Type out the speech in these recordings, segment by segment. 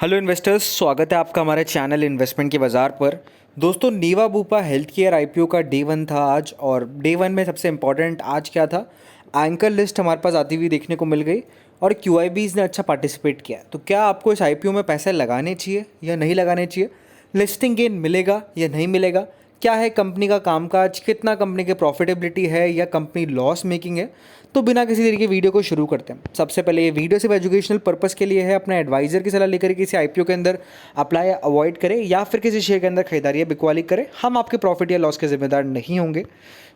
Hello investors, स्वागत है आपका हमारे चैनल इन्वेस्टमेंट के बाज़ार पर। दोस्तों, नीवा बुपा हेल्थ केयर आईपीओ का डे वन था आज, और डे वन में सबसे इम्पॉर्टेंट आज क्या था, एंकर लिस्ट हमारे पास आती हुई देखने को मिल गई और क्यूआईबीज़ ने अच्छा पार्टिसिपेट किया। तो क्या आपको इस आईपीओ में पैसे लगाने चाहिए या नहीं लगाने चाहिए, लिस्टिंग गेन मिलेगा या नहीं मिलेगा, क्या है कंपनी का कामकाज, कितना कंपनी की प्रॉफिटेबिलिटी है या कंपनी लॉस मेकिंग है। तो बिना किसी तरीके वीडियो को शुरू करते हैं। सबसे पहले ये वीडियो सिर्फ एजुकेशनल पर्पस के लिए है। अपना एडवाइजर की सलाह लेकर किसी आईपीओ के अंदर अप्लाई अवॉइड करें या फिर किसी शेयर के अंदर खरीदारी या बिकवाली करें। हम आपके प्रॉफिट या लॉस के जिम्मेदार नहीं होंगे।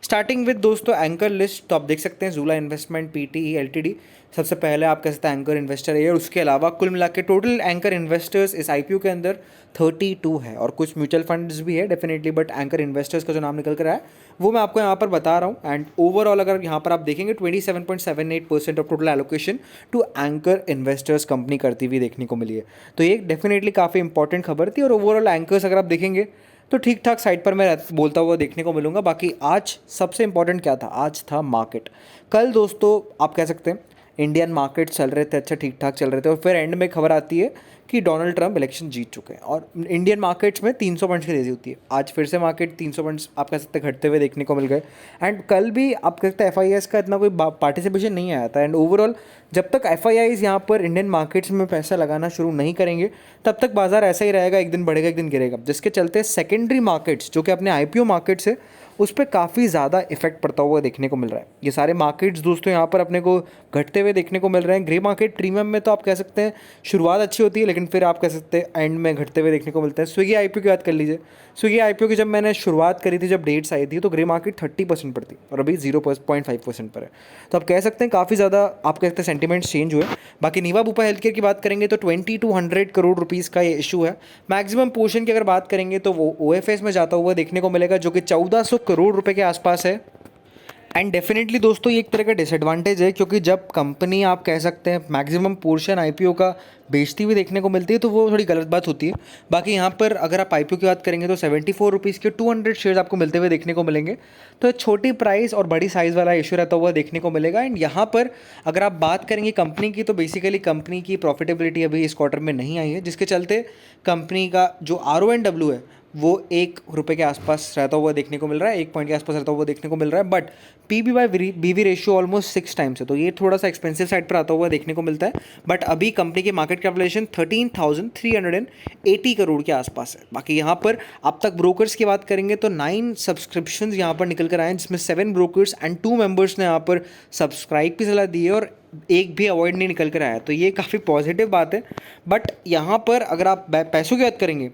स्टार्टिंग विद दोस्तों एंकर लिस्ट, तो आप देख सकते हैं जूला इन्वेस्टमेंट पीटीई एलटीडी सबसे पहले आप कह सकते हैं एंकर इन्वेस्टर है, और उसके अलावा कुल मिला के टोटल एंकर इन्वेस्टर्स इस आईपीओ के अंदर 32 है, और कुछ म्यूचुअल फंड्स भी है डेफिनेटली, बट एंकर इन्वेस्टर्स का जो नाम निकल कर आया है वो मैं आपको यहाँ पर बता रहा हूँ। एंड ओवरऑल अगर यहाँ पर आप देखेंगे 27.78% of total allocation to anchor investors company करती हुई देखने को मिली है। तो ये डेफिनेटली काफ़ी इंपॉर्टेंट खबर थी, और ओवरऑल एंकर्स अगर आप देखेंगे तो ठीक ठाक साइड पर मैं बोलता हुआ देखने को मिलूंगा। बाकी आज सबसे इंपॉर्टेंट क्या था, आज था मार्केट। कल दोस्तों आप कह सकते हैं इंडियन मार्केट चल रहे थे, अच्छा ठीक ठाक चल रहे थे, और फिर एंड में खबर आती है कि डोनाल्ड ट्रंप इलेक्शन जीत चुके हैं, और इंडियन मार्केट्स में 300 पॉइंट्स की तेज़ी होती है। आज फिर से मार्केट 300 पॉइंट्स आप कह सकते हैं घटते हुए देखने को मिल गए। एंड कल भी आप कह सकते हैं एफआईआईज़ का इतना कोई पार्टिसिपेशन नहीं आया था। एंड ओवरऑल जब तक एफआईआईज़ यहाँ पर इंडियन मार्केट्स में पैसा लगाना शुरू नहीं करेंगे तब तक बाजार ऐसा ही रहेगा, एक दिन बढ़ेगा एक दिन गिरेगा, जिसके चलते सेकेंडरी मार्केट्स जो कि अपने आईपीओ मार्केट्स है उस पर काफ़ी ज़्यादा इफेक्ट पड़ता हुआ देखने को मिल रहा है। ये सारे मार्केट्स दोस्तों यहाँ पर अपने को घटते हुए देखने को मिल रहे हैं। ग्रे मार्केट प्रीमियम में तो आप कह सकते हैं शुरुआत अच्छी होती है, लेकिन फिर आप कह सकते हैं एंड में घटते हुए देखने को मिलते हैं। स्विगी आईपीओ की बात कर लीजिए। स्विगी आईपीओ की जब मैंने शुरुआत करी थी, जब डेट्स आई थी, तो ग्रे मार्केट 30% पर थी और अभी 0.5% पर है। तो आप कह सकते हैं काफ़ी ज़्यादा आप कह सकते हैं सेंटिमेंट्स चेंज हुए। बाकी नीवा बुपा हेल्थ केयर की बात करेंगे तो 2200 करोड़ रुपीज़ का ये इशू है। मैक्सिमम पोर्शन की अगर बात करेंगे तो वो ओएफएस में जाता हुआ देखने को मिलेगा, जो कि 1400 करोड़ रुपए के आसपास है। एंड डेफिनेटली दोस्तों ये एक तरह का डिसएडवांटेज है, क्योंकि जब कंपनी आप कह सकते हैं मैक्सिमम पोर्शन आईपीओ का बेचती हुई देखने को मिलती है तो वो थोड़ी गलत बात होती है। बाकी यहाँ पर अगर आप आईपीओ की बात करेंगे तो 74 रुपीज़ के 200 शेयर्स आपको मिलते हुए देखने को मिलेंगे। तो छोटी प्राइस और बड़ी साइज़ वाला इशू रहता हुआ देखने को मिलेगा। एंड यहाँ पर अगर आप बात करेंगे कंपनी की, तो बेसिकली कंपनी की प्रॉफिटेबिलिटी अभी इस क्वार्टर में नहीं आई है, जिसके चलते कंपनी का जो RONW है वो 1 रुपये के आसपास रहता हुआ देखने को मिल रहा है, 1 पॉइंट के आसपास रहता हुआ देखने को मिल रहा है। बट पीबी बाय बीवी रेशियो ऑलमोस्ट 6 टाइम्स है, तो ये थोड़ा सा एक्सपेंसिव साइड पर आता हुआ देखने को मिलता है। बट अभी कंपनी की मार्केट कैपिटलाइजेशन 13,380 करोड़ के आसपास है। बाकी यहाँ पर अब तक ब्रोकर्स की बात करेंगे तो 9 सब्सक्रिप्शन यहाँ पर निकल कर आए हैं, जिसमें 7 ब्रोकर्स एंड 2 मेंबर्स ने यहाँ पर सब्सक्राइब की सलाह दी है, और एक भी अवॉइड नहीं निकल कर आया। तो ये काफ़ी पॉजिटिव बात है। बट यहाँ पर अगर आप पैसों की बात करेंगे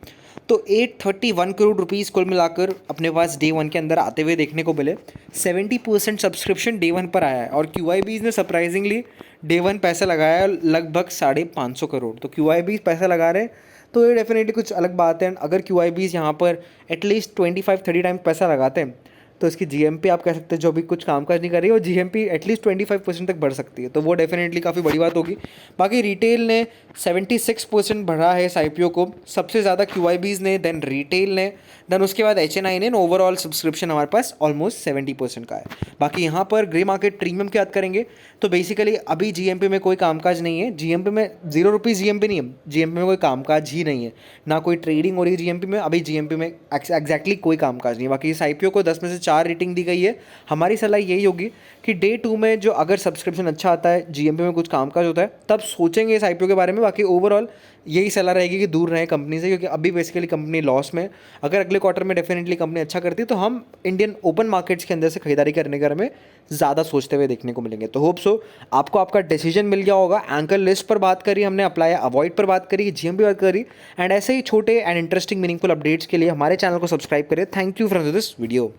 तो 831 करोड़ रुपीज़ कुल मिलाकर अपने पास डे वन के अंदर आते हुए देखने को मिले। 70% सब्सक्रिप्शन डे वन पर आया है, और क्यूआईबीज़ ने सरप्राइजिंगली डे वन पैसा लगाया है लगभग 550 करोड़। तो क्यूआईबीज़ पैसा लगा रहे हैं, तो ये डेफिनेटली कुछ अलग बात है। अगर क्यूआईबीज़ यहाँ पर एटलीस्ट 25-30 टाइम पैसा लगाते हैं तो इसकी जीएमपी आप कह सकते हैं जो अभी कुछ कामकाज नहीं कर रही है, और जीएमपी एटलीस्ट 25% तक बढ़ सकती है, तो वो डेफिनेटली काफ़ी बड़ी बात होगी। बाकी रिटेल ने 76% बढ़ा है इस आईपीओ को, सबसे ज़्यादा क्यूआईबीज़ ने, देन रिटेल ने, देन उसके बाद एचएनआई ने। ओवरऑल सब्सक्रिप्शन हमारे पास ऑलमोस्ट 70% का है। बाकी यहाँ पर ग्रे मार्केट प्रीमियम की बात करेंगे तो बेसिकली अभी जीएमपी में कोई कामकाज नहीं है। जीएमपी में 0 रुपीज़ जीएमपी नहीं है, जीएमपी में कोई कामकाज ही नहीं है, ना कोई ट्रेडिंग हो रही है जीएमपी में। अभी जीएमपी में एग्जैक्टली कोई कामकाज नहीं है। बाकी इस आईपीओ को 10 में से 4 रेटिंग दी गई है। हमारी सलाह यही होगी कि डे 2 में जो अगर सब्सक्रिप्शन अच्छा आता है, जीएमपी में कुछ कामकाज होता है, तब सोचेंगे इस आईपीओ के बारे में। बाकी ओवरऑल यही सलाह रहेगी कि दूर रहें कंपनी से, क्योंकि अभी बेसिकली कंपनी लॉस में। अगर अगले क्वार्टर में डेफिनेटली कंपनी अच्छा करती है तो हम इंडियन ओपन मार्केट्स के अंदर से खरीदारी करने के बारे में ज़्यादा सोचते हुए देखने को मिलेंगे। तो होप सो आपको आपका डिसीजन मिल गया होगा। एंकर लिस्ट पर बात करी हमने, अप्लाई अवॉइड पर बात करी, जीएमपी बात करी, एंड ऐसे ही छोटे एंड इंटरेस्टिंग मीनिंगफुल अपडेट्स के लिए हमारे चैनल को सब्सक्राइब करें। Thank you from this video.